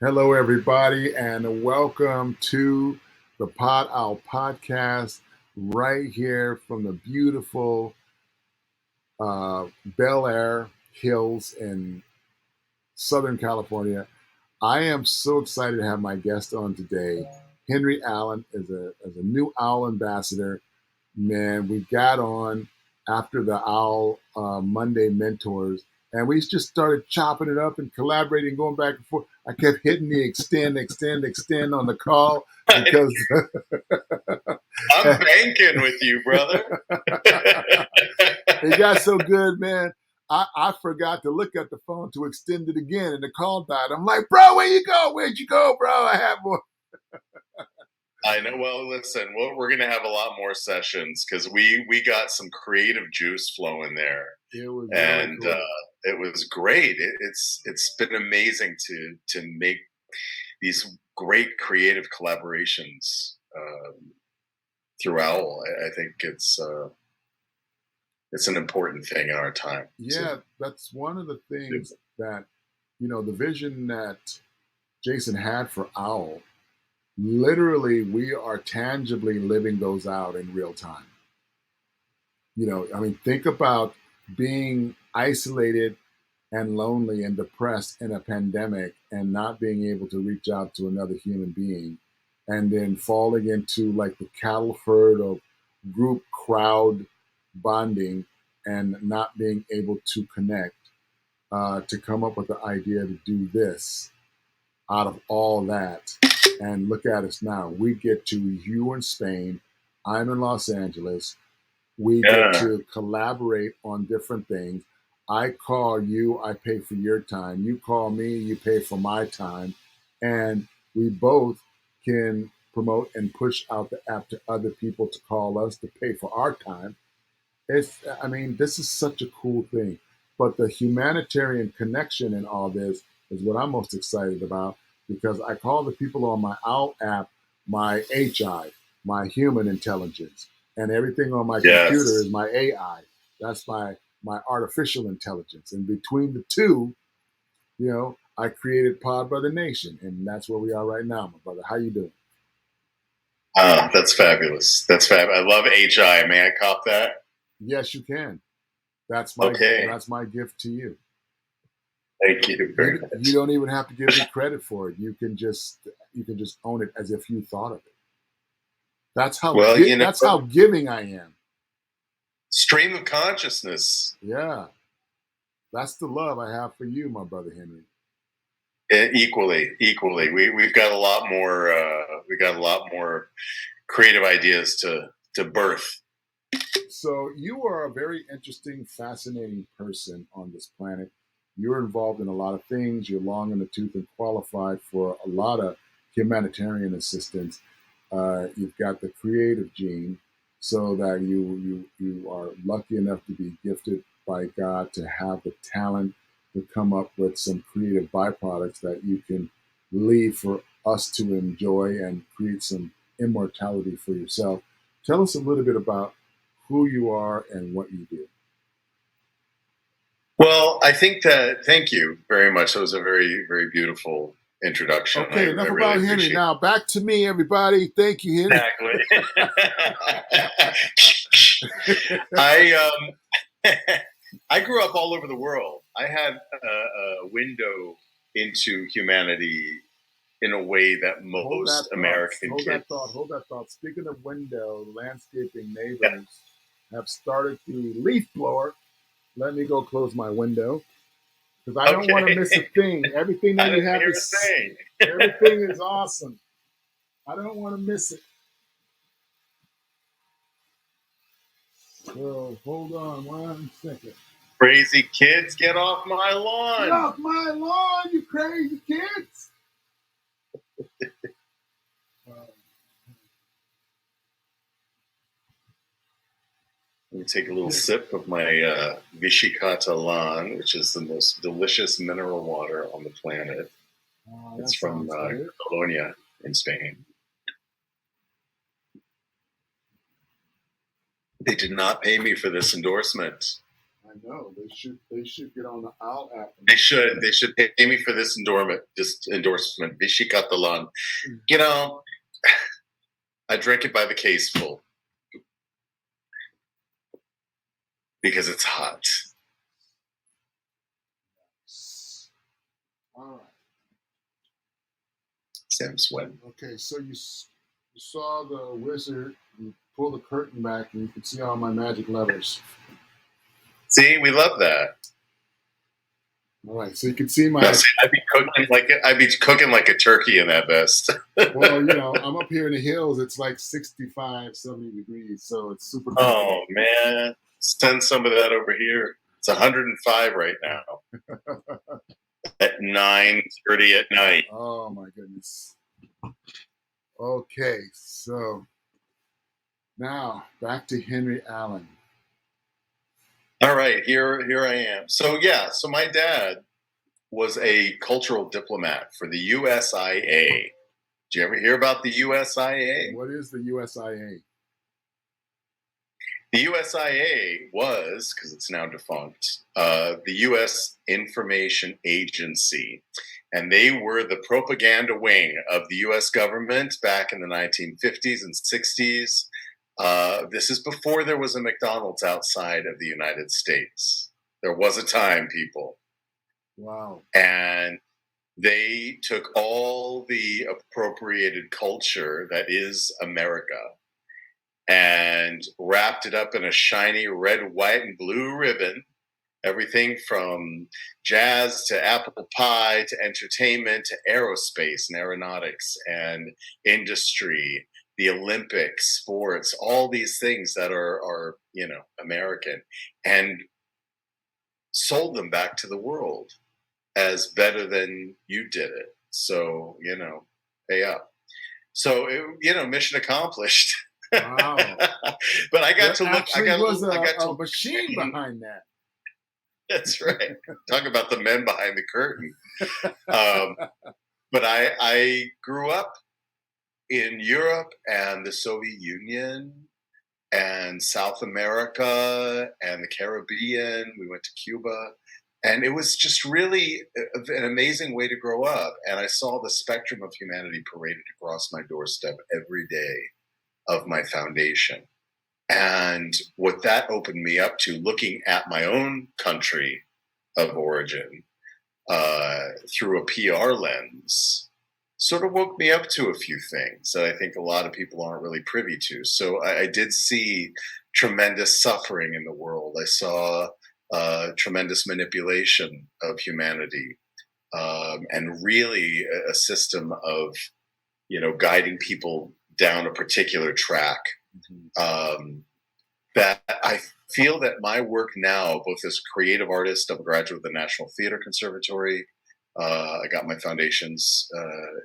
Hello, everybody, and welcome to the PodOwwll podcast right here from the beautiful Bel Air Hills in Southern California. I am so excited to have my guest on today. Henry Allen is a new Owl ambassador. Man, we got on after the Owl Monday Mentors, and we just started chopping it up and collaborating, going back and forth. I kept hitting the extend on the call because I'm banking with you, brother. it got so good, man. I forgot to look at the phone to extend it again, and the call died. I'm like, bro, where you go? Where'd you go, bro? I have more. I know. Well, listen, we're going to have a lot more sessions because we got some creative juice flowing there, It was really and cool. it was great. It's been amazing to make these great creative collaborations through Owl. I think it's an important thing in our time. Yeah, that's one of the things that, the vision that Jason had for Owl. Literally, we are tangibly living those out in real time. Think about being isolated and lonely and depressed in a pandemic and not being able to reach out to another human being and then falling into like the cattle herd of group crowd bonding and not being able to connect, to come up with the idea to do this out of all that. And look at us now. We get to, you in Spain, I'm in Los Angeles. We get Yeah. to collaborate on different things. I call you, I pay for your time. You call me, you pay for my time. And we both can promote and push out the app to other people to call us to pay for our time. This is such a cool thing. But the humanitarian connection in all this is what I'm most excited about because I call the people on my OWL app my HI, my human intelligence, and everything on my computer Yes. is my AI. That's my artificial intelligence. And between the two, I created Pod Brother Nation, and that's where we are right now, my brother. How you doing? That's fabulous. That's fab. I love HI. May I cop that? Yes, you can. That's my Okay. that's my gift to you. Thank you very You much. don't even have to give me credit for it. You can just own it as if you thought of it. Well, That's how giving I am. stream of consciousness. Yeah, that's the love I have for you, my brother Henry. Equally. We've got a lot more. We got a lot more creative ideas to birth. So you are a very interesting, fascinating person on this planet. You're involved in a lot of things. You're long in the tooth and qualified for a lot of humanitarian assistance. You've got the creative gene, so that you are lucky enough to be gifted by God to have the talent to come up with some creative byproducts that you can leave for us to enjoy and create some immortality for yourself. Tell us a little bit about who you are and what you do. Well, I think that. Thank you very much. That was a very beautiful introduction. Okay, I enough really about Henry. appreciate Now back to me, everybody. Thank you, Henry. it. Exactly. I I grew up all over the world. I had a window into humanity in a way that Hold that most thought. American Hold that kids. thought. Hold that thought. Speaking of window, landscaping Yeah. neighbors have started the leaf blower. Let me go close my window because I don't want to miss a Okay. thing. Everything I that you didn't have hear a is thing. everything is awesome. I don't want to miss it. So hold on 1 second. Crazy kids, get off my Get lawn. off my lawn, you crazy kids! Uh, Let me take a little sip of my Vishikata which is the most delicious mineral water on the planet. that It's from sounds good. Colonia in Spain. They did not pay me for this endorsement. I know they should get on the Owl app. They should pay me for this endorsement. Bishikatalan. You know, I drink it by the case full because it's hot. All right. Sam's sweating. Okay, so you saw the wizard. You pull the curtain back, and you can see all my magic levers. See, we love that. All right, so you can see my. No, see, I'd be cooking like a turkey in that vest. Well, I'm up here in the hills. It's like 65, 70 degrees, so it's super cold. Oh man, send some of that over here. It's 105 right now at 9:30 at night. Oh my goodness. Okay, so now back to Henry Allen. All right, here I am. So yeah, so my dad was a cultural diplomat for the USIA. Did you ever hear about the USIA? What is the USIA? The USIA was, because it's now defunct, the U.S. Information Agency. And they were the propaganda wing of the U.S. government back in the 1950s and 60s. This is before there was a McDonald's outside of the United States. There was a time, people. Wow. And they took all the appropriated culture that is America and wrapped it up in a shiny red, white, and blue ribbon. Everything from jazz to apple pie to entertainment to aerospace and aeronautics and industry, the Olympics, sports, all these things that are American, and sold them back to the world as better than you did it. So, pay up. So, mission accomplished. Wow. But I got to look. I got a machine behind that. That's right. Talk about the men behind the curtain. But I grew up in Europe and the Soviet Union and South America and the Caribbean. We went to Cuba. And it was just really an amazing way to grow up. And I saw the spectrum of humanity paraded across my doorstep every day of my foundation. And what that opened me up to, looking at my own country of origin through a PR lens, sort of woke me up to a few things that I think a lot of people aren't really privy to. So I did see tremendous suffering in the world. I saw tremendous manipulation of humanity, and really a system of, guiding people down a particular track. That I feel that my work now, both as a creative artist, I'm a graduate of the National Theater Conservatory. I got my foundations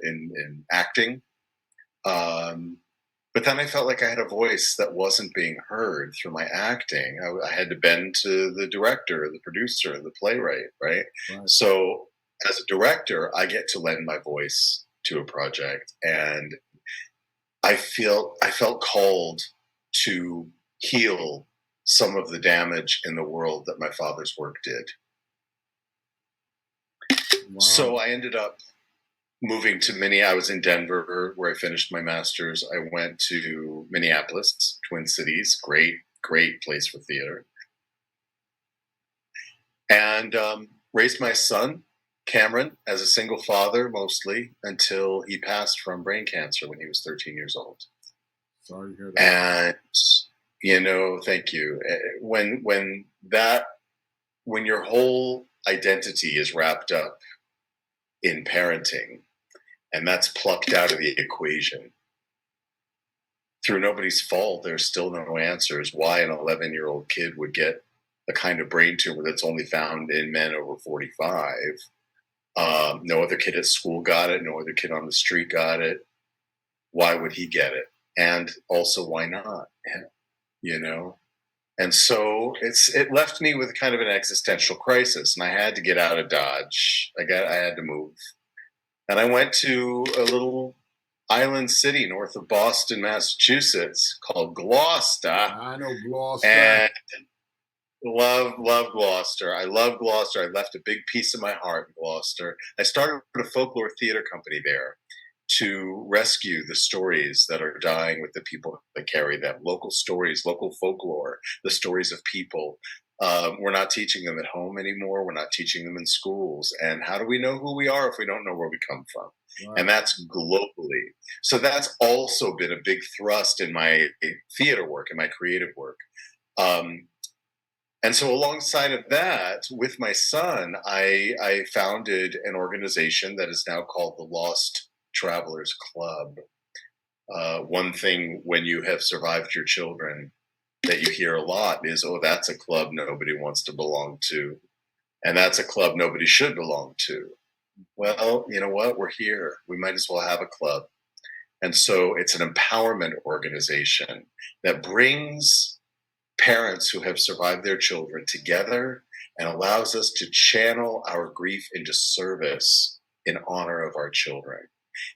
in acting. But then I felt like I had a voice that wasn't being heard through my acting. I had to bend to the director, the producer, the playwright, right? So as a director, I get to lend my voice to a project. And I felt called to heal some of the damage in the world that my father's work did. Wow. So I ended up moving to Minneapolis. I was in Denver where I finished my master's. I went to Minneapolis, Twin Cities, great place for theater. And raised my son, Cameron, as a single father mostly until he passed from brain cancer when he was 13 years old. Sorry to hear that. And, thank you. When your whole identity is wrapped up in parenting, and that's plucked out of the equation through nobody's fault, there's still no answers why an 11-year-old kid would get a kind of brain tumor that's only found in men over 45. No other kid at school got it. No other kid on the street got it. Why would he get it? And also, why not? And so it left me with kind of an existential crisis, and I had to get out of Dodge. I had to move, and I went to a little island city north of Boston, Massachusetts, called Gloucester. I know Gloucester. Love Gloucester. I love Gloucester. I left a big piece of my heart in Gloucester. I started a folklore theater company there to rescue the stories that are dying with the people that carry them. Local stories, local folklore, the stories of people. We're not teaching them at home anymore. We're not teaching them in schools. And how do we know who we are if we don't know where we come from? And Wow. that's globally. So that's also been a big thrust in my theater work, in my creative work. Um, and so, alongside of that, with my son, I founded an organization that is now called the Lost Travelers Club. One thing when you have survived your children that you hear a lot is, oh, that's a club nobody wants to belong to. And that's a club nobody should belong to. Well, you know what? We're here. We might as well have a club. And so it's an empowerment organization that brings parents who have survived their children together and allows us to channel our grief into service in honor of our children.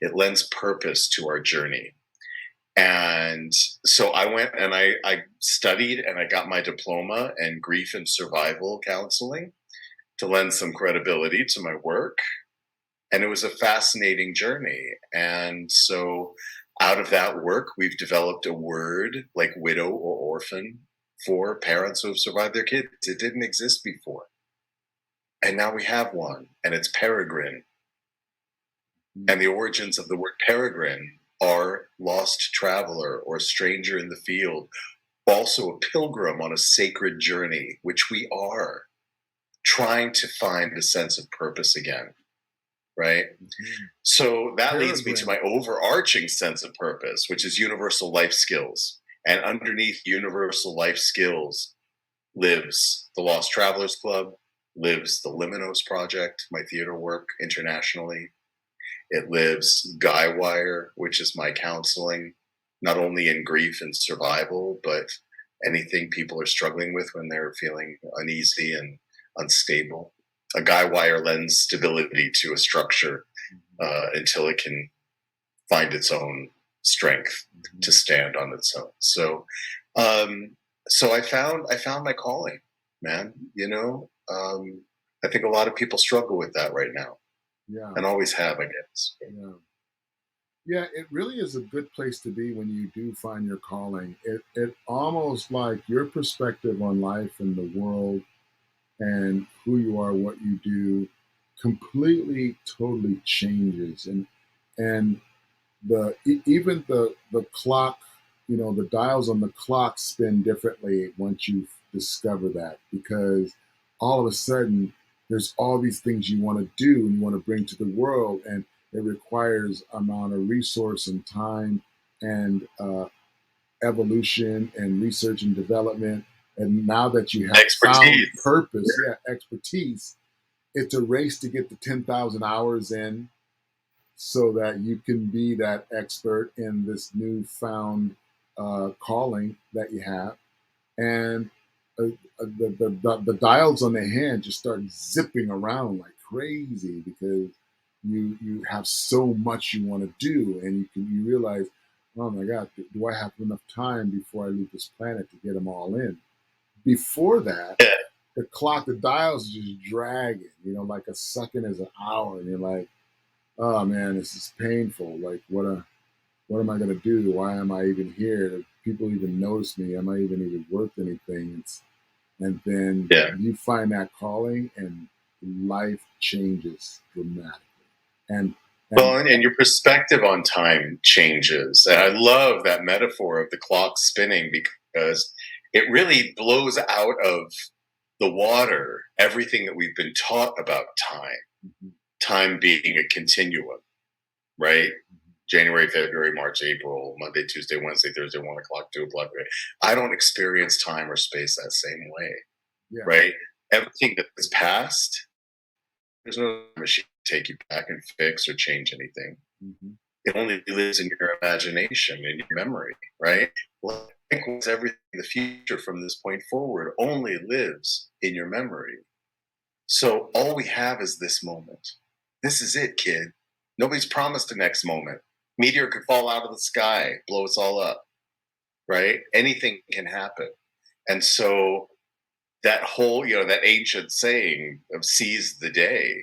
It lends purpose to our journey. And so I went and I studied and I got my diploma in grief and survival counseling to lend some credibility to my work. And it was a fascinating journey. And so out of that work, we've developed a word like widow or orphan for parents who have survived their kids. It didn't exist before. And now we have one, and it's peregrine. And the origins of the word peregrine are lost traveler or stranger in the field, also a pilgrim on a sacred journey, which we are trying to find a sense of purpose again. Right. Mhm. So that leads me to Peregrine. my overarching sense of purpose, which is universal life skills. And underneath universal life skills lives the Lost Travelers Club, lives the Liminos Project, my theater work internationally. It lives Guywire, which is my counseling, not only in grief and survival, but anything people are struggling with when they're feeling uneasy and unstable. A Guywire lends stability to a structure Mhm. until it can find its own strength to Mhm. stand on its own. Um, so I found my calling, man. I think a lot of people struggle with that right now, Yeah. and always have, I guess. Yeah. Yeah, it really is a good place to be when you do find your calling. It almost like your perspective on life and the world and who you are, what you do, completely, totally changes. And even the clock, the dials on the clock spin differently once you discover that, because all of a sudden there's all these things you want to do and you want to bring to the world, and it requires amount of resource and time and evolution and research and development. And now that you have found Expertise. purpose, yeah, expertise, it's a race to get the 10,000 hours in so that you can be that expert in this newfound calling that you have. And the dials on the hand just start zipping around like crazy because you have so much you want to do, and you realize, oh my God, do I have enough time before I leave this planet to get them all in? Before that, Yeah. the dials are just dragging, like a second is an hour, and you're like, oh man, this is painful. Like, what am I gonna do? Why am I even here? Do people even notice me? Am I even worth anything? And then Yeah. you find that calling, and life changes dramatically. And and Well, and your perspective on time changes. And I love that metaphor of the clock spinning because it really blows out of the water everything that we've been taught about time, Mhm, time being a continuum, right? January, February, March, April, Monday, Tuesday, Wednesday, Thursday, 1 o'clock, 2 o'clock. Right? I don't experience time or space that same way, yeah. right? Everything that is past, there's no machine to take you back and fix or change anything. Hmm. It only lives in your imagination and your memory, right? Likewise, everything in the future from this point forward only lives in your memory. So all we have is this moment. This is it, kid. Nobody's promised the next moment. Meteor could fall out of the sky, blow us all up, right? Anything can happen. And so that whole, that ancient saying of seize the day,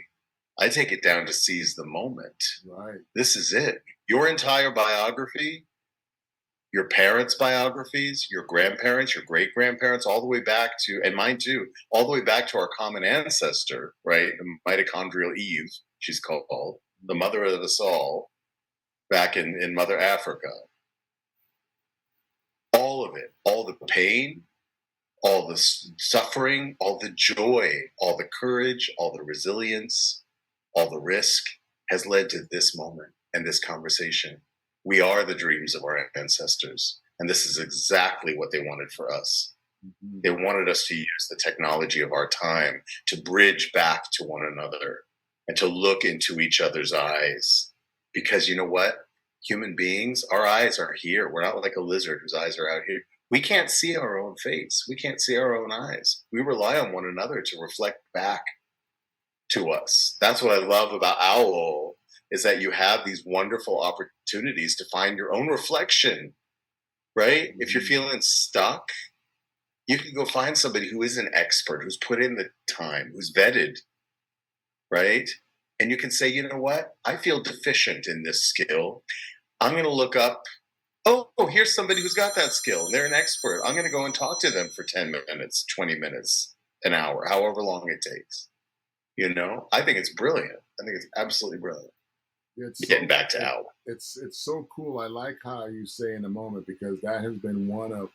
I take it down to seize the moment. Right. This is it. Your entire biography, your parents' biographies, your grandparents, your great grandparents, all the way back to, and mine too, all the way back to our common ancestor, right? The mitochondrial Eve, she's called, the mother of us all, back in Mother Africa. All of it, all the pain, all the suffering, all the joy, all the courage, all the resilience, all the risk has led to this moment and this conversation. We are the dreams of our ancestors. And this is exactly what they wanted for us. Mm-hmm. They wanted us to use the technology of our time to bridge back to one another and to look into each other's eyes. Because you know what? Human beings, our eyes are here. We're not like a lizard whose eyes are out here. We can't see our own face. We can't see our own eyes. We rely on one another to reflect back to us. That's what I love about PodOwwll, is that you have these wonderful opportunities to find your own reflection, right? If you're feeling stuck, you can go find somebody who is an expert, who's put in the time, who's vetted, right? And you can say, you know what? I feel deficient in this skill. I'm going to look up, oh, here's somebody who's got that skill. They're an expert. I'm going to go and talk to them for 10 minutes, 20 minutes, an hour, however long it takes. I think it's brilliant. I think it's absolutely brilliant. It's Getting so back to Al. it's so cool. I like how you say in a moment, because that has been one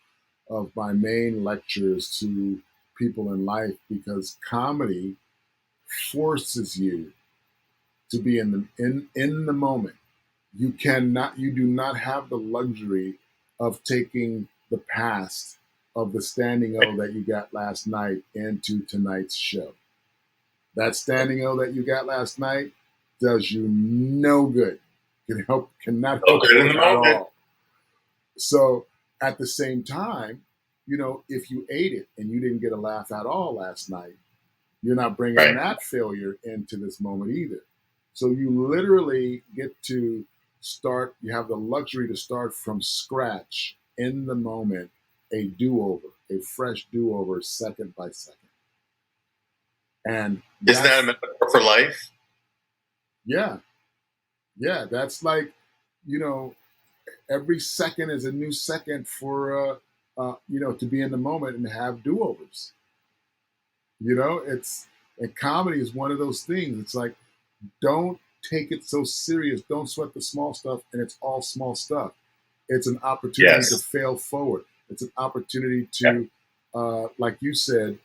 of my main lectures to people in life, because comedy forces you to be in the moment. You do not have the luxury of taking the past of the standing O that you got last night into tonight's show. That standing O that you got last night does you no good. Cannot Oh, help good you in the at moment. all. So at the same time, if you ate it and you didn't get a laugh at all last night, you're not bringing Right. that failure into this moment either. So you literally get to start, you have the luxury to start from scratch in the moment, a do over, a fresh do over, second by second. And Isn't that a that's, metaphor for life? yeah, yeah, that's like, you know, every second is a new second for, to be in the moment and have do overs. And comedy is one of those things. It's like, don't take it so serious. Don't sweat the small stuff, and it's all small stuff. It's an opportunity to Yes. fail forward. It's an opportunity Yeah. to, like you said,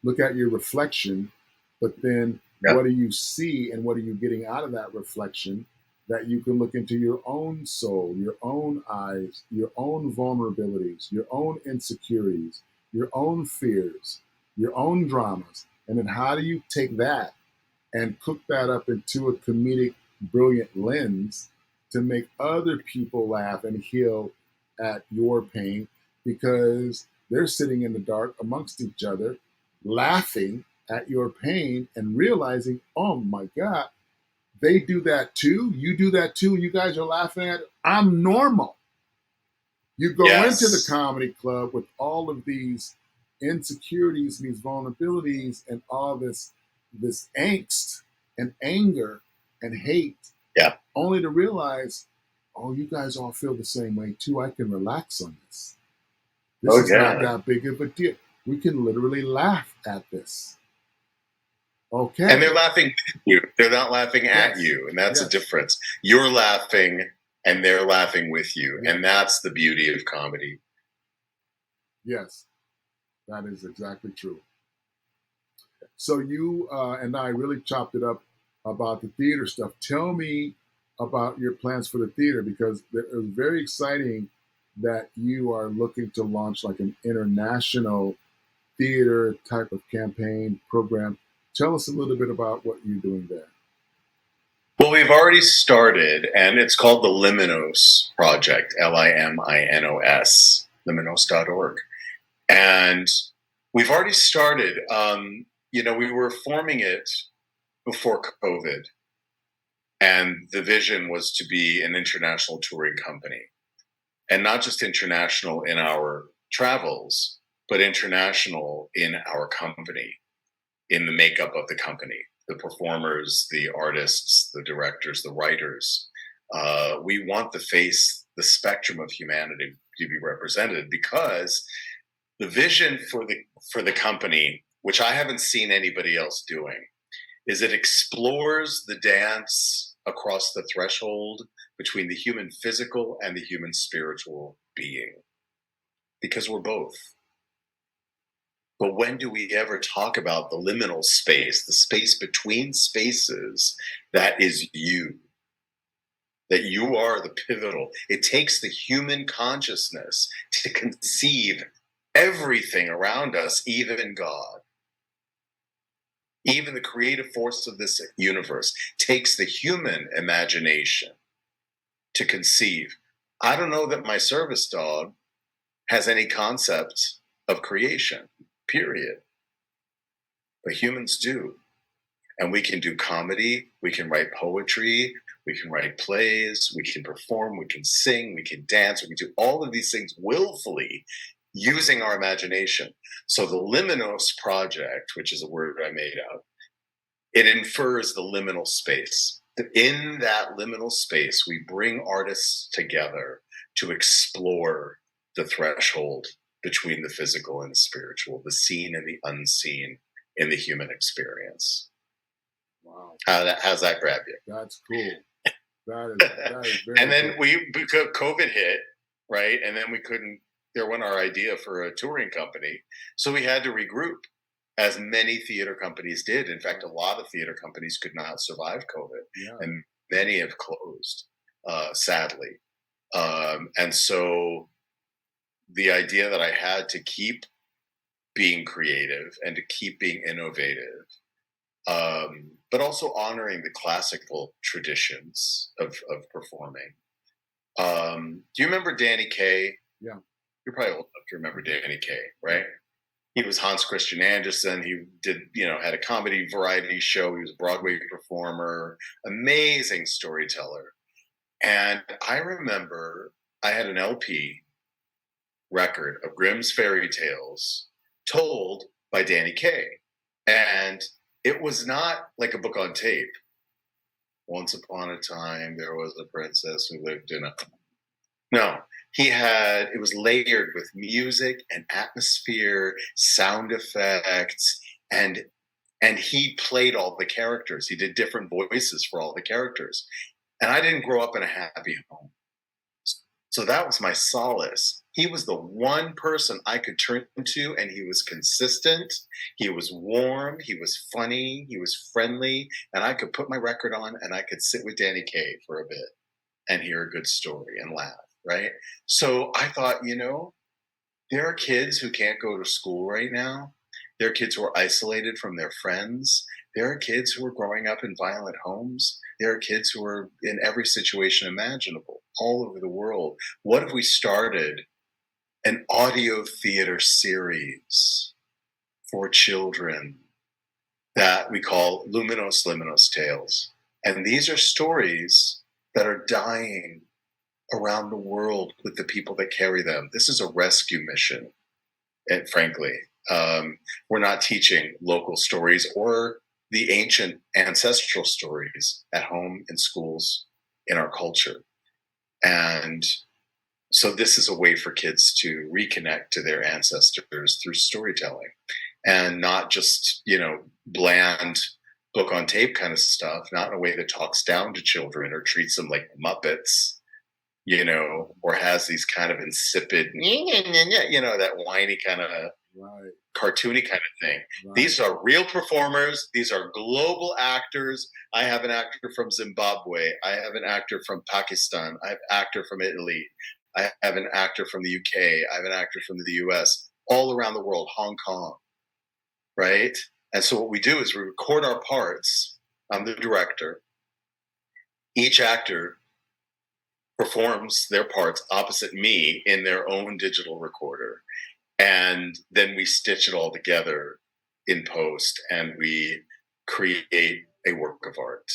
look at your reflection, but then Yeah. what do you see and what are you getting out of that reflection, that you can look into your own soul, your own eyes, your own vulnerabilities, your own insecurities, your own fears, your own dramas. And then how do you take that and cook that up into a comedic, brilliant lens to make other people laugh and heal at your pain, because they're sitting in the dark amongst each other, laughing at your pain and realizing, oh my God, they do that too. You do that too. And you guys are laughing at it. I'm normal. You go into the Yes. comedy club with all of these insecurities, these vulnerabilities, and all this angst and anger and hate, Yeah. only to realize, oh, you guys all feel the same way too. I can relax on this. This Oh, is not yeah. that big of a deal. We can literally laugh at this. And Okay. they're laughing with you. They're not laughing at Yes. you. And that's a Yes. difference. You're laughing and they're laughing with you. Yes. And that's the beauty of comedy. Yes. That is exactly true. So you and I really chopped it up about the theater stuff. Tell me about your plans for the theater, because it was very exciting that you are looking to launch like an international theater type of campaign program. Tell us a little bit about what you're doing there. Well, we've already started, and it's called the Liminos Project, Liminos, liminos.org. And we've already started. We were forming it before COVID, and the vision was to be an international touring company, and not just international in our travels, but international in our company, in the makeup of the company, the performers, the artists, the directors, the writers. We want the spectrum of humanity to be represented, because the vision for the company, which I haven't seen anybody else doing, is it explores the dance across the threshold between the human physical and the human spiritual being, because we're both. But when do we ever talk about the liminal space, the space between spaces, that is you? That you are the pivotal. It takes the human consciousness to conceive everything around us, even God. Even the creative force of this universe takes the human imagination to conceive. I don't know that my service dog has any concept of creation, period. But humans do. And we can do comedy, we can write poetry, we can write plays, we can perform, we can sing, we can dance, we can do all of these things willfully using our imagination. So the Luminos project, which is a word I made up, it infers the liminal space. In that liminal space, we bring artists together to explore the threshold between the physical and the spiritual, the seen and the unseen in the human experience. Wow. How's that grab you? That's cool. That is very And then cool. because COVID hit, right? And then there went our idea for a touring company. So we had to regroup, as many theater companies did. In fact, a lot of theater companies could not survive COVID, Yeah. and many have closed, sadly. And so the idea that I had to keep being creative and to keep being innovative, but also honoring the classical traditions of performing. Do you remember Danny Kaye? Yeah. You're probably old enough to remember Danny Kaye, right? He was Hans Christian Andersen. He had a comedy variety show. He was a Broadway performer, amazing storyteller. And I remember I had an LP record of Grimm's Fairy Tales told by Danny Kaye. And it was not like a book on tape. Once upon a time, there was a princess who lived in a... No, it was layered with music and atmosphere, sound effects, and he played all the characters. He did different voices for all the characters. And I didn't grow up in a happy home. So that was my solace. He was the one person I could turn to, and he was consistent. He was warm. He was funny. He was friendly. And I could put my record on and I could sit with Danny Kaye for a bit and hear a good story and laugh, right? So I thought, there are kids who can't go to school right now. There are kids who are isolated from their friends. There are kids who are growing up in violent homes. There are kids who are in every situation imaginable all over the world. What if we started an audio theater series for children that we call Luminos Liminos Tales? And these are stories that are dying around the world with the people that carry them. This is a rescue mission, and frankly. We're not teaching local stories or the ancient ancestral stories at home, in schools, in our culture. And so this is a way for kids to reconnect to their ancestors through storytelling, and not just, bland book on tape kind of stuff, not in a way that talks down to children or treats them like Muppets, or has these kind of insipid, that whiny kind of Right. cartoony kind of thing. Right. These are real performers. These are global actors. I have an actor from Zimbabwe. I have an actor from Pakistan. I have an actor from Italy. I have an actor from the UK. I have an actor from the US, all around the world, Hong Kong, right? And so what we do is we record our parts. I'm the director. Each actor performs their parts opposite me in their own digital recorder. And then we stitch it all together in post, and we create a work of art.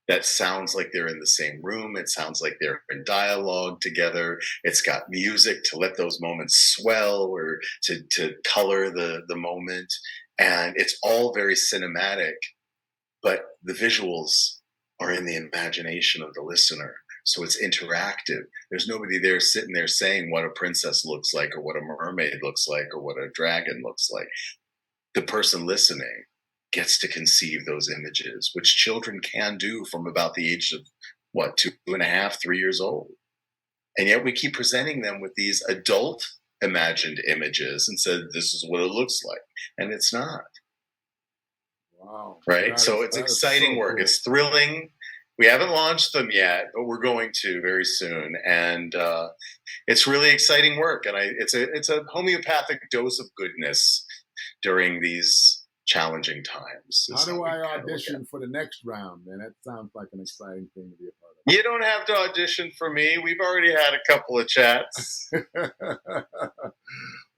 that sounds like they're in the same room. It sounds like they're in dialogue together. It's got music to let those moments swell or to color the moment. And it's all very cinematic, but the visuals are in the imagination of the listener. So it's interactive. There's nobody there sitting there saying what a princess looks like or what a mermaid looks like or what a dragon looks like. The person listening gets to conceive those images, which children can do from about the age of what, 2.5, 3 years old. And yet we keep presenting them with these adult imagined images and said, this is what it looks like. And it's not. Wow. Right? So it's That is exciting so work. cool. It's thrilling. We haven't launched them yet, but we're going to very soon. And it's really exciting work. And it's a homeopathic dose of goodness during these challenging times. How do I audition for the next round, man? That sounds like an exciting thing to be a part You don't have to audition for me. We've already had a couple of chats. of.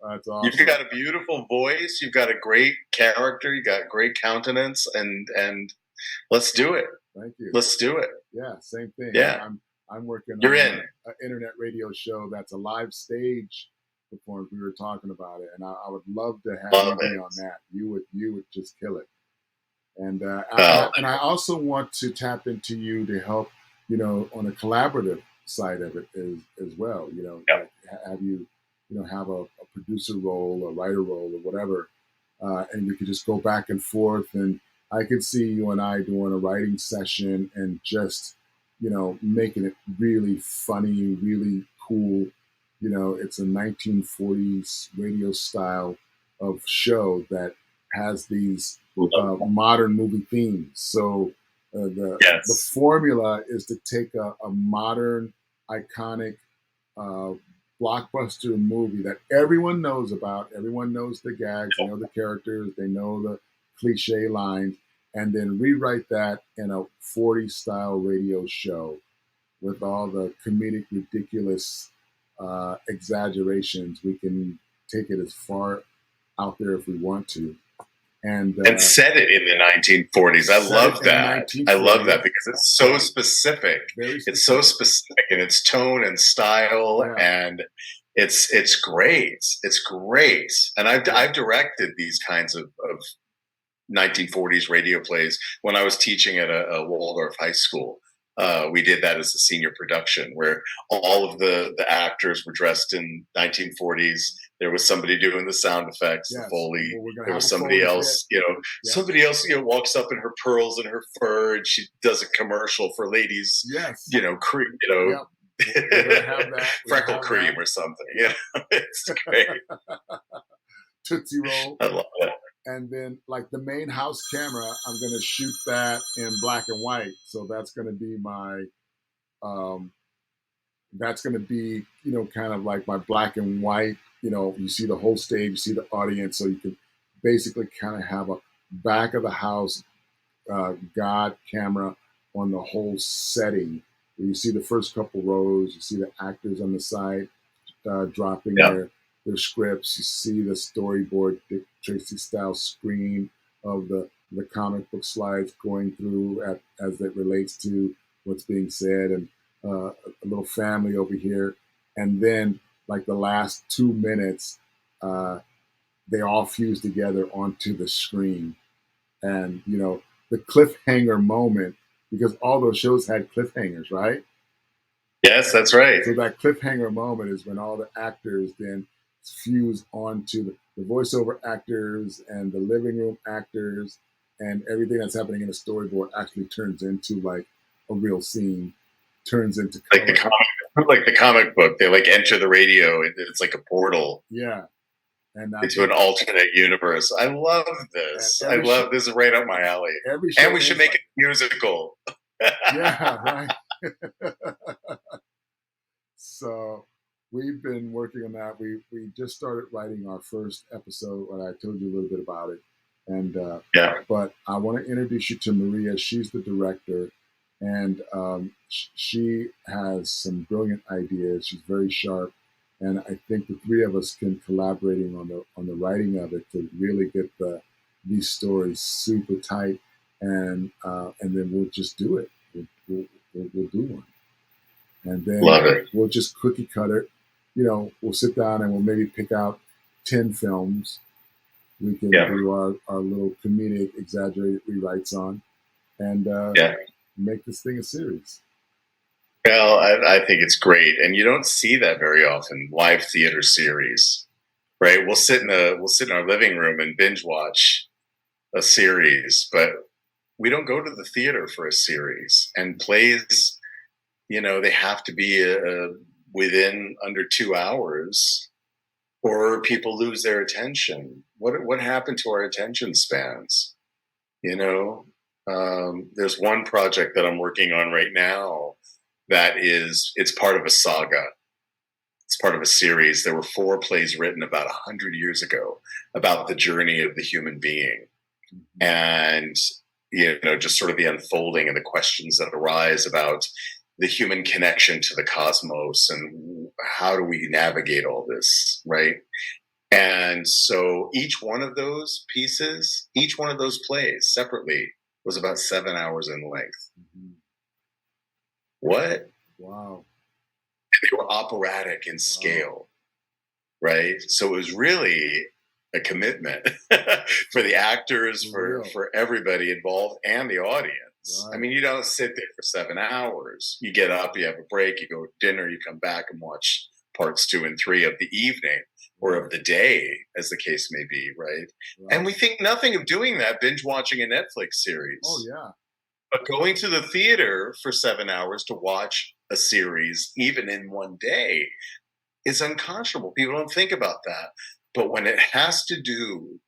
That's You've awesome. got a beautiful voice. You've got a great character. You got great countenance, and let's do it. Thank you. Let's do it. Yeah, same thing. Yeah, I'm working you're on in. an internet radio show that's a live stage performance. We were talking about it, and I would love to have Love you be it. on that. You would just kill it. And Well, and I also want to tap into you to help, you know, on a collaborative side of it as well. You know, yeah. like have you, you know, have a producer role, a writer role, or whatever, and we could just go back and forth. And I could see you and I doing a writing session and just, you know, making it really funny, really cool. You know, it's a 1940s radio style of show that has these modern movie themes. So the Yes. formula is to take a modern, iconic uh, blockbuster movie that everyone knows about. Everyone knows the gags, they know the characters, they know the cliche lines, and then rewrite that in a 40s style radio show with all the comedic, ridiculous exaggerations. We can take it as far out there if we want to. And And set it in the 1940s. I love that. I love that because it's so specific. Very It's so specific. specific in its tone and style, Yeah. and it's great. It's great. And I've directed these kinds of 1940s radio plays when I was teaching at a Waldorf high school. We did that as a senior production where all of the actors were dressed in 1940s. There was somebody doing the sound effects, the Yes. Foley. Well, we're gonna There have was a somebody Foley else, bit. Yeah. somebody else, walks up in her pearls and her fur, and she does a commercial for ladies, Yes. cream, Yep. We're gonna have that. freckle cream or something. It's great. Tootsie Roll. I love it. And then like the main house camera, I'm gonna shoot that in black and white. So that's gonna be my that's gonna be, you know, kind of like my black and white, you know, you see the whole stage, you see the audience, so you can basically kind of have a back of the house God camera on the whole setting. You see the first couple rows, you see the actors on the side dropping Yeah. their scripts. You see the storyboard, Dick Tracy style screen of the comic book slides going through as it relates to what's being said, and a little family over here, and then like the last 2 minutes, they all fuse together onto the screen, and you know the cliffhanger moment because all those shows had cliffhangers, right? Yes, that's right. So that cliffhanger moment is when all the actors then fuse onto the voiceover actors and the living room actors, and everything that's happening in the storyboard actually turns into like a real scene, turns into Like the color. like the comic book. They like enter the radio. It's like a portal Yeah, and into an alternate universe. I love this. I love this is right up my alley. Every show And we should make it musical. Yeah, right. So we've been working on that. We just started writing our first episode, and I told you a little bit about it. And Yeah. but I want to introduce you to Maria. She's the director, and she has some brilliant ideas. She's very sharp, and I think the three of us can collaborating on the writing of it to really get these stories super tight, and then we'll just do it. we'll do one, and then Love it. we'll just cookie cutter. We'll sit down and we'll maybe pick out 10 films we can Yeah. do our little comedic exaggerated rewrites on, and Yeah. make this thing a series. Well, I think it's great, and you don't see that very often. Live theater series, right? We'll sit in our living room and binge watch a series, but we don't go to the theater for a series. And plays, they have to be within under 2 hours, or people lose their attention. What happened to our attention spans? You know, there's one project that I'm working on right now it's part of a saga. It's part of a series. There were 4 plays written about 100 years ago about the journey of the human being, and just sort of the unfolding and the questions that arise about the human connection to the cosmos and how do we navigate all this, right? And so each one of those pieces, each one of those plays separately was about 7 hours in length. Mm-hmm. What? Wow. They were operatic in scale, right? So it was really a commitment for the actors, for everybody involved, and the audience. Right. I mean, you don't sit there for 7 hours. You get up, you have a break, you go to dinner, you come back and watch parts 2 and 3 of the evening or of the day, as the case may be, right? And we think nothing of doing that, binge watching a Netflix series. Oh, yeah. But going to the theater for 7 hours to watch a series, even in one day, is unconscionable. People don't think about that. But when it has to do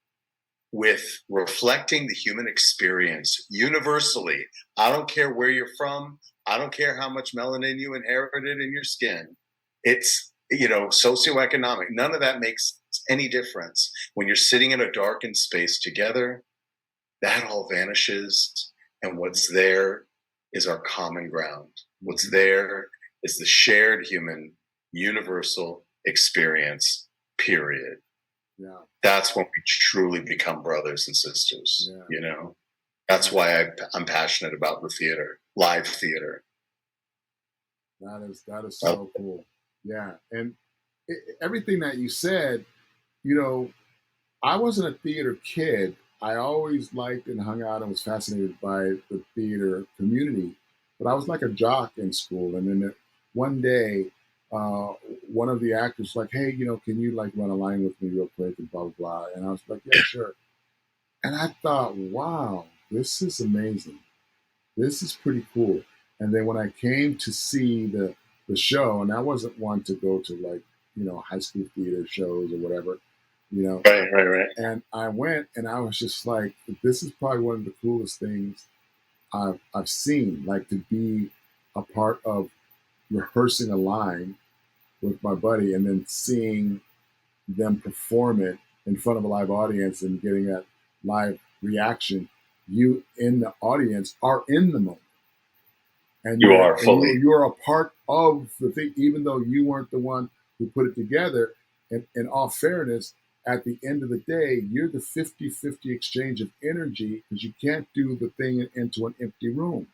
with reflecting the human experience universally, I don't care where you're from, I don't care how much melanin you inherited in your skin. It's, socioeconomic. None of that makes any difference. When you're sitting in a darkened space together, that all vanishes. And what's there is our common ground. What's there is the shared human universal experience, period. Yeah. That's when we truly become brothers and sisters. Yeah. That's why I'm passionate about the theater, live theater. That is so cool. Yeah. And everything that you said, I wasn't a theater kid. I always liked and hung out and was fascinated by the theater community, but I was like a jock in school. And then one day, uh, one of the actors was like, "Hey, can you like run a line with me real quick?" And blah blah blah. And I was like, "Yeah, sure." And I thought, "Wow, this is amazing. This is pretty cool." And then when I came to see the show, and I wasn't one to go to like high school theater shows or whatever, you know. Right. And I went, and I was just like, "This is probably one of the coolest things I've seen." Like to be a part of rehearsing a line with my buddy, and then seeing them perform it in front of a live audience and getting that live reaction. You in the audience are in the moment, and You are fully. you're a part of the thing, even though you weren't the one who put it together. And in all fairness, at the end of the day, you're the 50-50 exchange of energy, because you can't do the thing into an empty room.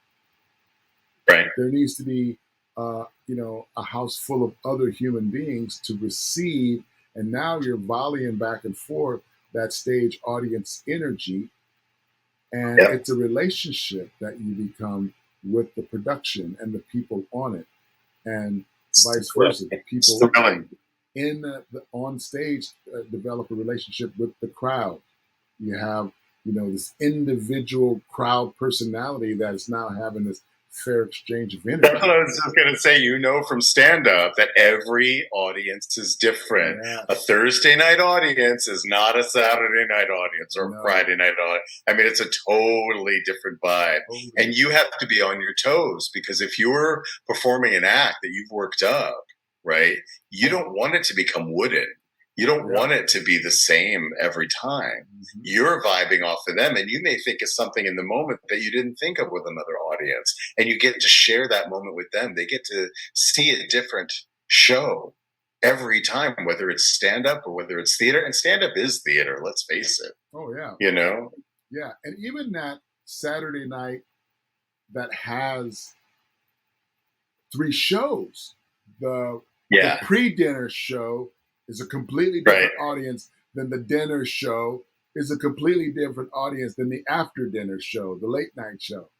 Right. There needs to be, a house full of other human beings to receive. And now you're volleying back and forth that stage audience energy. And it's a relationship that you become with the production and the people on it, and vice versa. The people in the on stage develop a relationship with the crowd. You have, this individual crowd personality that is now having this fair exchange of energy. That's what I was just going to say. From stand-up that every audience is different. Yeah. A Thursday night audience is not a Saturday night audience or a Friday night audience. I mean, it's a totally different vibe. Totally. And you have to be on your toes, because if you're performing an act that you've worked up, right, you don't want it to become wooden. You don't want it to be the same every time. Mm-hmm. You're vibing off of them, and you may think of something in the moment that you didn't think of with another audience, and you get to share that moment with them. They get to see a different show every time, whether it's stand-up or whether it's theater. And stand-up is theater, let's face it. Oh, yeah. Yeah. And even that Saturday night that has three shows. The Yeah. pre-dinner show is a completely Right. different audience than the dinner show is a completely different audience than the after dinner show, the late night show.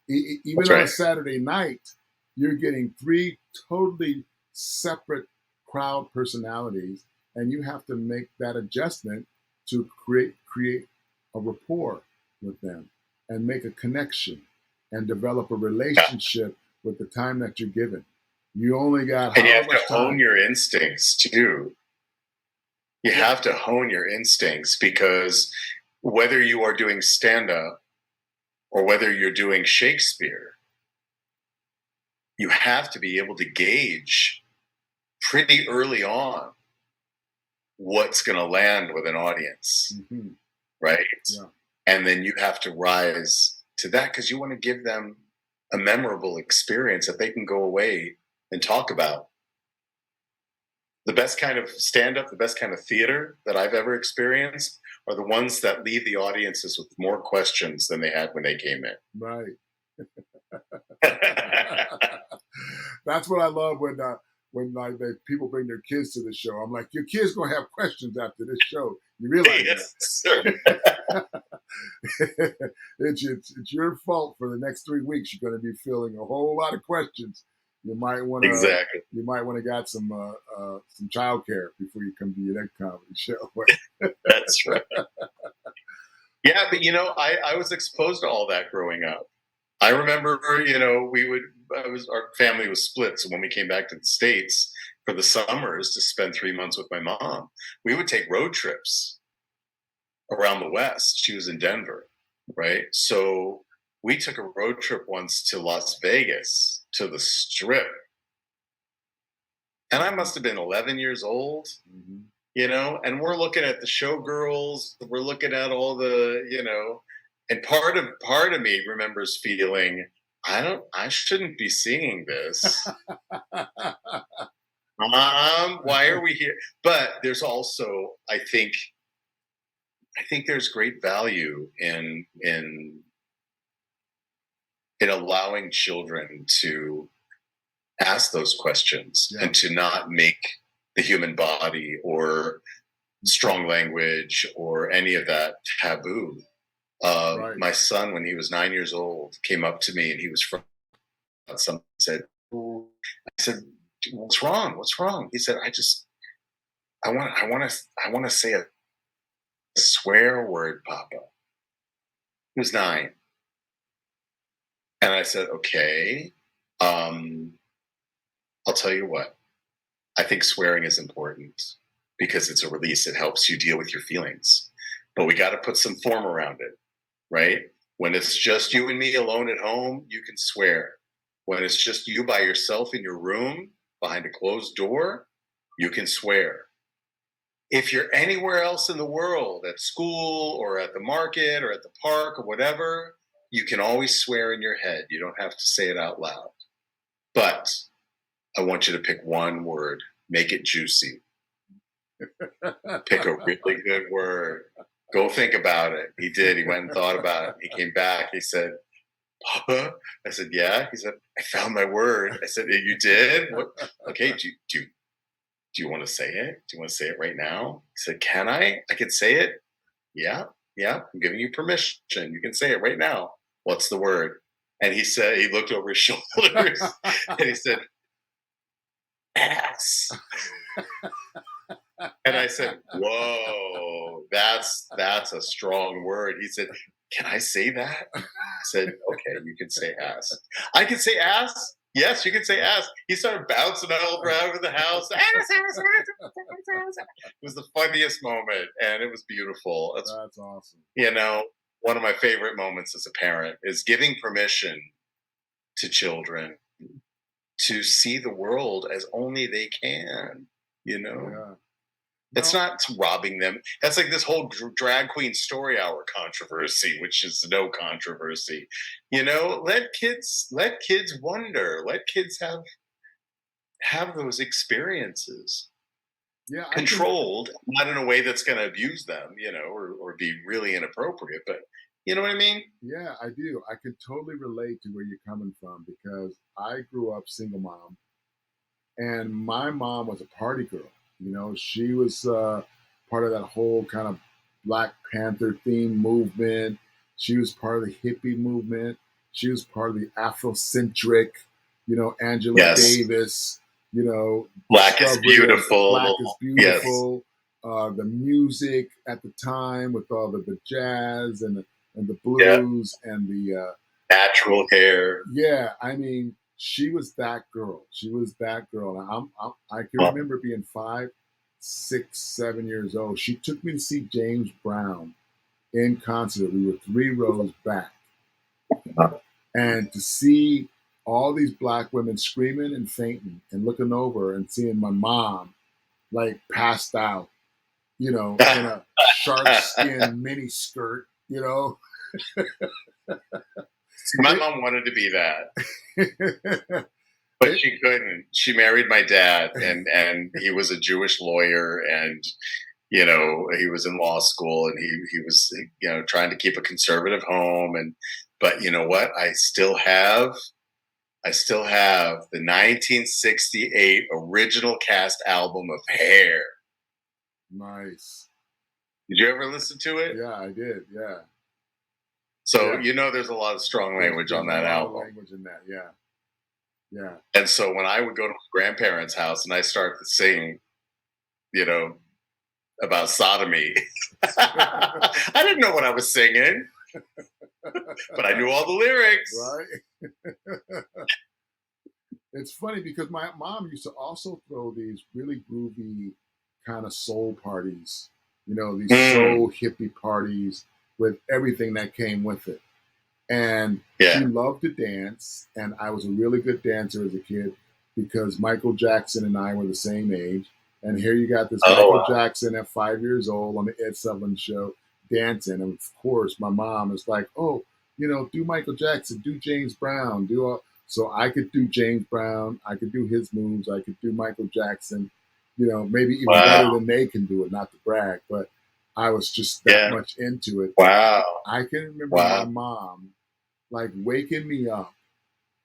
Even That's on a right. Saturday night, you're getting three totally separate crowd personalities, and you have to make that adjustment to create a rapport with them and make a connection and develop a Yeah. relationship with the time that you're given. You only got And you however have to much hone time. your instincts too. You Yeah, have to hone your instincts because whether you are doing stand up or whether you're doing Shakespeare, you have to be able to gauge pretty early on what's going to land with an audience, hmm, right? yeah, And then you have to rise to that because you want to give them a memorable experience that they can go away and talk about. The best kind of stand up, the best kind of theater that I've ever experienced are the ones that leave the audiences with more questions than they had when they came right. in. That's what I love when like people bring their kids to the show. I'm like, your kids gonna have questions after this show. You realize Yes, sir. that? It's your fault for the next 3 weeks. You're going to be feeling a whole lot of questions. You might want to Exactly. you might want to got some childcare before you come to your next comedy show. That's right. Yeah, but I was exposed to all that growing up. I remember, our family was split. So when we came back to the States for the summers to spend 3 months with my mom, we would take road trips around the West. She was in Denver, right? So we took a road trip once to Las Vegas to the Strip, and I must have been 11 years old, Mhm. and we're looking at the showgirls, we're looking at all the. And part of me remembers feeling, I shouldn't be seeing this. Why are we here? But there's also, I think there's great value in allowing children to ask those questions Yeah, and to not make the human body or strong language or any of that taboo. right. My son, when he was 9 years old, came up to me and he was from something. Said, I said, "What's wrong? What's wrong?" He said, I want to say a swear word, Papa." He was 9, and I said, "Okay, um, I'll tell you what. I think swearing is important because it's a release. It helps you deal with your feelings, but we got to put some form around it, right? When it's just you and me alone at home, you can swear. When it's just you by yourself in your room behind a closed door, you can swear. If you're anywhere else in the world, at school or at the market or at the park or whatever, you can always swear in your head. You don't have to say it out loud. But I want you to pick one word, make it juicy. Pick a really good word. Go think about it." He did. He went and thought about it. He came back. He said, "Papa?" I said, "Yeah." He said, "I found my word." I said, "You did? What? Okay. Do you want to say it? Do you want to say it right now?" He said, "Can I? I can say it." "Yeah. Yeah. I'm giving you permission. You can say it right now." "What's the word?" And he looked over his shoulders and he said, "Ass." And I said, "Whoa, that's a strong word." He said, "Can I say that?" I said, "Okay, you can say ass." "I can say ass?" "Yes, you can say ass." He started bouncing all around the house. Ass, ass, ass, ass. It was the funniest moment, and it was beautiful. That's awesome. One of my favorite moments as a parent is giving permission to children to see the world as only they can. You know, Yeah. It's No, not robbing them. That's like this whole drag queen story hour controversy, which is no controversy. Let kids wonder. Let kids have those experiences, yeah, I think controlled, not in a way that's going to abuse them, or be really inappropriate, but You know what I mean? Yeah, I do. I can totally relate to where you're coming from because I grew up single mom, and my mom was a party girl. You know, she was part of that whole kind of Black Panther theme movement. She was part of the hippie movement. She was part of the Afrocentric, Angela Yes. Davis, Black is discovery of beautiful. Black is Yes. beautiful, the music at the time with all the jazz and the Yeah. blues and the Natural hair. yeah, I mean, she was that girl. She was that girl. And I can Well, remember being 5, 6, 7 years old. She took me to see James Brown in concert. We were 3 rows back, and to see all these black women screaming and fainting, and looking over and seeing my mom like passed out, in a shark skin mini skirt. my It, mom wanted to be that, but it she couldn't. She married my dad, and he was a Jewish lawyer, and he was in law school, and he was trying to keep a conservative home, and but you know what? I still have the 1968 original cast album of Hair. nice. Did you ever listen to it? Yeah, I did. Yeah. So Yeah. there's a lot of strong language There's on a that lot of album. language in that. Yeah. Yeah. And so when I would go to my grandparents' house and I start to sing, you know, about sodomy, I didn't know what I was singing, but I knew all the lyrics. Right. It's funny because my mom used to also throw these really groovy kind of soul parties, these Mm, soul hippie parties with everything that came with it. And she yeah. loved to dance, and I was a really good dancer as a kid because Michael Jackson and I were the same age. And here you got this Oh, Michael wow. Jackson at 5 years old on the Ed Sullivan Show dancing, and of course my mom is like, "Oh, do Michael Jackson, do James Brown, do all." So I could do James Brown, I could do his moves, I could do Michael Jackson, maybe even Wow. better than they can do it. Not to brag, but I was just that Yeah. much into it. Wow. I can remember Wow. my mom like waking me up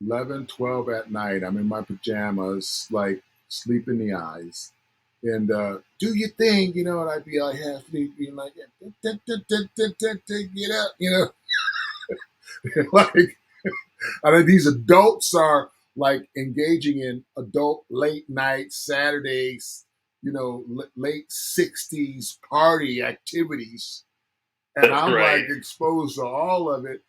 11, 12 at night. I'm in my pajamas, like sleep in the eyes. And do your thing, and I'd be like half asleep, being like, get up, like, and then these adults are like engaging in adult late night Saturdays, late 60s party activities, and That's I'm right. like exposed to all of it,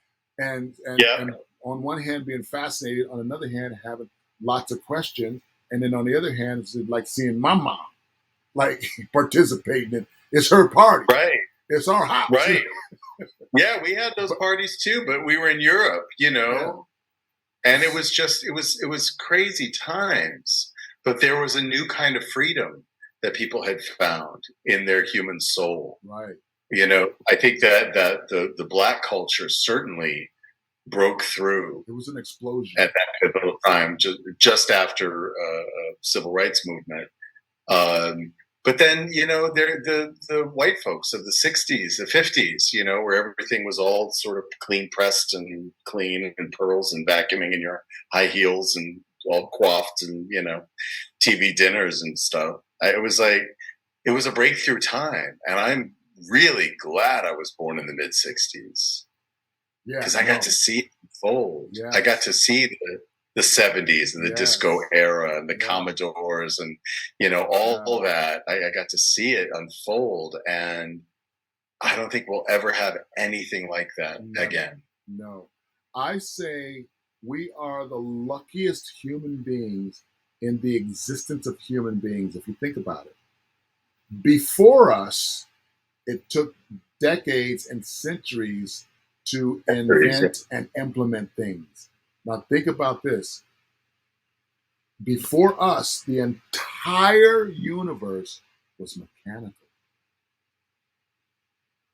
Yep. and on one hand being fascinated, on another hand having lots of questions, and then on the other hand it's like seeing my mom like participating in it's her party, Right. it's our house, Right. Yeah, we had those but parties too, but we were in Europe, yeah, and it was crazy times. But there was a new kind of freedom that people had found in their human soul. right, I think that the black culture certainly broke through it was an explosion. at that pivotal time, just after civil rights movement. Um, but then, they're the white folks of the '60s, the '50s, where everything was all sort of clean pressed and clean and pearls and vacuuming in your high heels and all coiffed and TV dinners and stuff. It was a breakthrough time, and I'm really glad I was born in the mid '60s Yeah, because I got to no, see it unfold. I got yes, to see the '70s and the disco yes, era and the yeah, Commodores and all yeah, that. I got to see it unfold, and I don't think we'll ever have anything like that never, again. no. I say we are the luckiest human beings in the existence of human beings, if you think about it. Before us, it took decades and centuries to Crazy. invent and implement things. Now, think about this. Before us, the entire universe was mechanical.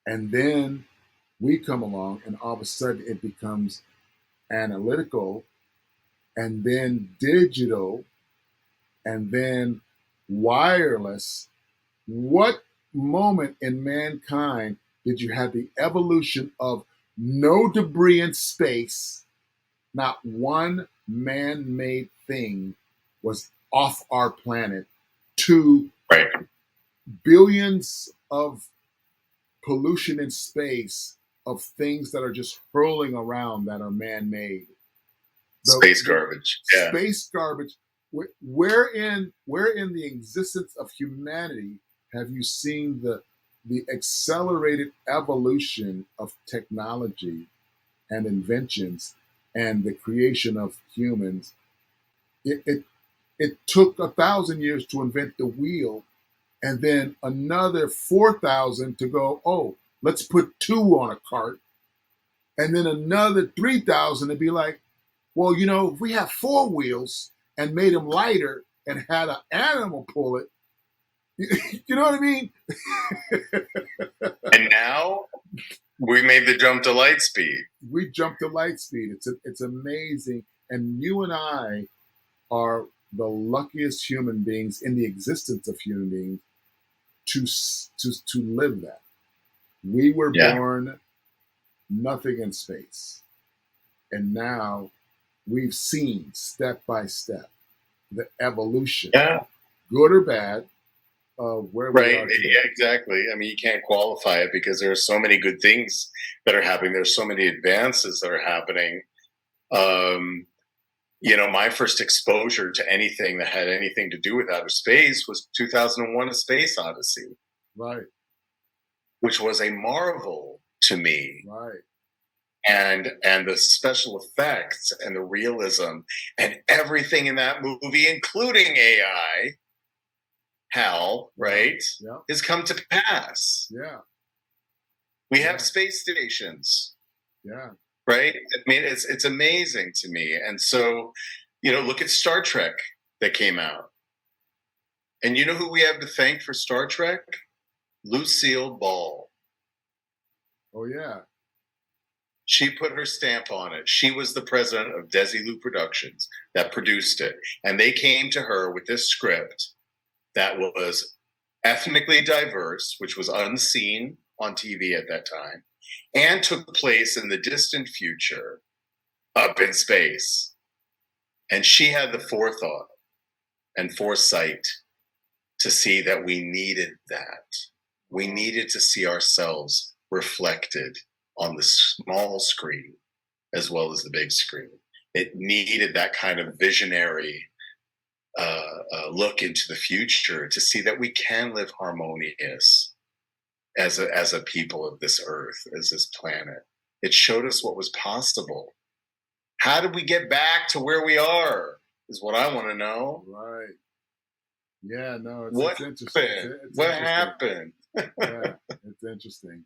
And then we come along, and all of a sudden it becomes analytical, and then digital, and then wireless. What moment in mankind did you have the evolution of no debris in space, not one man-made thing was off our planet, to Right. billions of pollution in space of things that are just hurling around that are man-made. Space The garbage. Yeah. space garbage. Where in the existence of humanity have you seen the accelerated evolution of technology and inventions and the creation of humans? It took 1,000 years to invent the wheel, and then another 4,000 to go, oh, let's put two on a cart, and then another 3,000 to be like, well, if we have four wheels and made them lighter and had an animal pull it, you know what I mean? And now we made the jump to light speed. We jumped to light speed. It's amazing, and you and I are the luckiest human beings in the existence of human beings to live that. We were Yeah. born nothing in space, and now we've seen step by step the evolution, Yeah. good or bad, of where we Right. are today. Yeah, exactly. I mean, you can't qualify it because there are so many good things that are happening. There's so many advances that are happening. My first exposure to anything that had anything to do with outer space was 2001: A Space Odyssey, Right, which was a marvel to me. right. And the special effects and the realism and everything in that movie, including AI, Hal, right, Yeah, has come to pass. yeah, We yeah, have space stations, yeah. right? I mean, it's amazing to me. And so, look at Star Trek that came out. And you know who we have to thank for Star Trek? Lucille Ball. Oh, yeah. She put her stamp on it. She was the president of Desilu Productions that produced it. And they came to her with this script that was ethnically diverse, which was unseen on TV at that time, and took place in the distant future up in space. And she had the forethought and foresight to see that we needed that. We needed to see ourselves reflected on the small screen as well as the big screen. It needed that kind of visionary look into the future to see that we can live harmonious as a people of this earth, as this planet. It showed us what was possible. How did we get back to where we are? Is what I want to know. Right. Yeah, no, What it's interesting. happened? It's What interesting. happened? Yeah, it's interesting.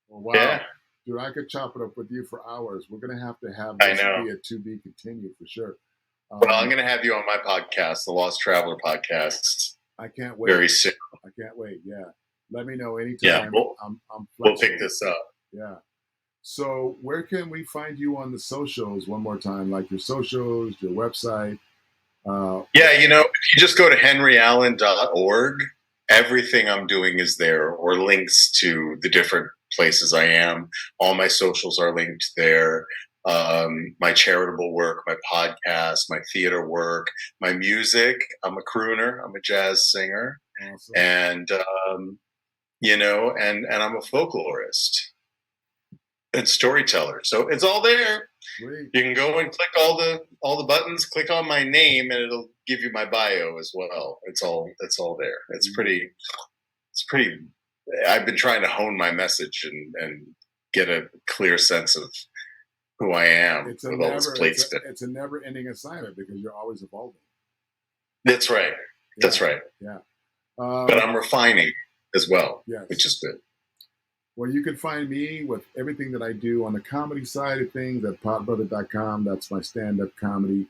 Well, wow. Yeah, Dude, I could chop it up with you for hours. We're going to have I this know. be a to be continued for sure. Well, I'm going to have you on my podcast, the Lost Traveler podcast, I can't wait. very soon. I can't wait. Yeah. Let me know anytime. Yeah, I'm we'll flexible. pick this up. Yeah. So where can we find you on the socials one more time? Like your socials, your website? Yeah, if you just go to henryallen.org, everything I'm doing is there, or links to the different places I am. All my socials are linked there. My charitable work, my podcast, my theater work, my music. I'm a crooner. I'm a jazz singer, Awesome. and and I'm a folklorist and storyteller. So it's all there. Sweet. You can go and click all the buttons, click on my name, and it'll give you my bio as well. It's all there. It's pretty. I've been trying to hone my message and get a clear sense of who I am with all this plate spin. It's a never-ending assignment because you're always evolving. That's right. Yeah. That's right. Yeah. But I'm refining as well, yes. which is good. Well, you can find me with everything that I do on the comedy side of things at podbrother.com. That's my stand-up comedy.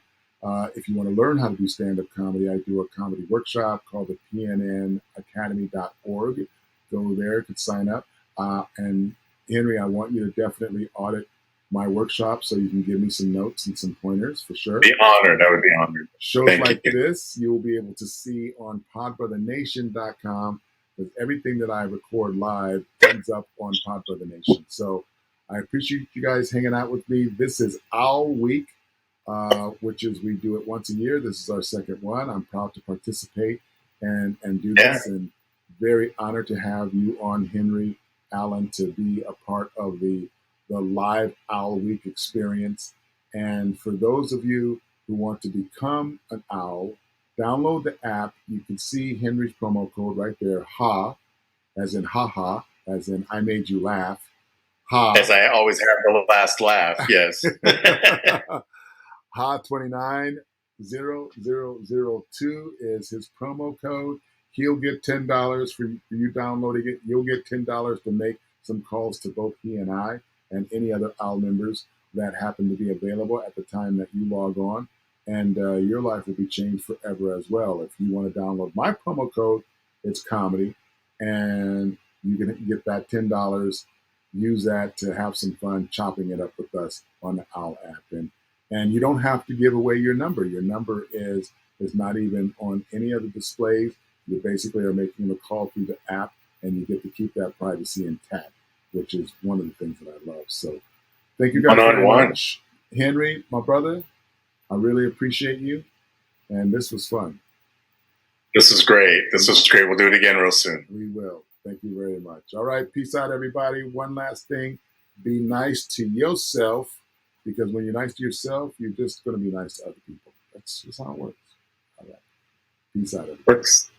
If you want to learn how to do stand-up comedy, I do a comedy workshop called the pnnacademy.org. Go there, you can sign up. And Henry, I want you to definitely audit my workshop so you can give me some notes and some pointers for sure. Be honored. I would be honored. Shows like this, you will be able to see on podbrothernation.com, because everything that I record live ends up on Pod Brother Nation. So I appreciate you guys hanging out with me. This is Owl Week, which is we do it once a year. This is our second one. I'm proud to participate and do Yeah. this, and very honored to have you on, Henry Allen, to be a part of the live Owl Week experience. And for those of you who want to become an owl, download the app. You can see Henry's promo code right there, HA, as in haha, as in I made you laugh. As Ha. I always have the last laugh. Yes. Ha 290002 is his promo code. He'll get $10 for you downloading it. You'll get $10 to make some calls to both he and I and any other OWL members that happen to be available at the time that you log on. And your life will be changed forever as well. If you want to download my promo code, it's comedy. And you can get that $10. Use that to have some fun chopping it up with us on the OWL app. And you don't have to give away your number. Your number is not even on any of the displays. You basically are making a call through the app, and you get to keep that privacy intact, which is one of the things that I love. So thank you guys very One-on-one. much. Henry, my brother, I really appreciate you, and this was fun. This is great. This was great. We'll do it again real soon. We will. Thank you very much. All right, peace out, everybody. One last thing, be nice to yourself, because when you're nice to yourself, you're just going to be nice to other people. That's just how it works. All right. Peace out, everybody. Works.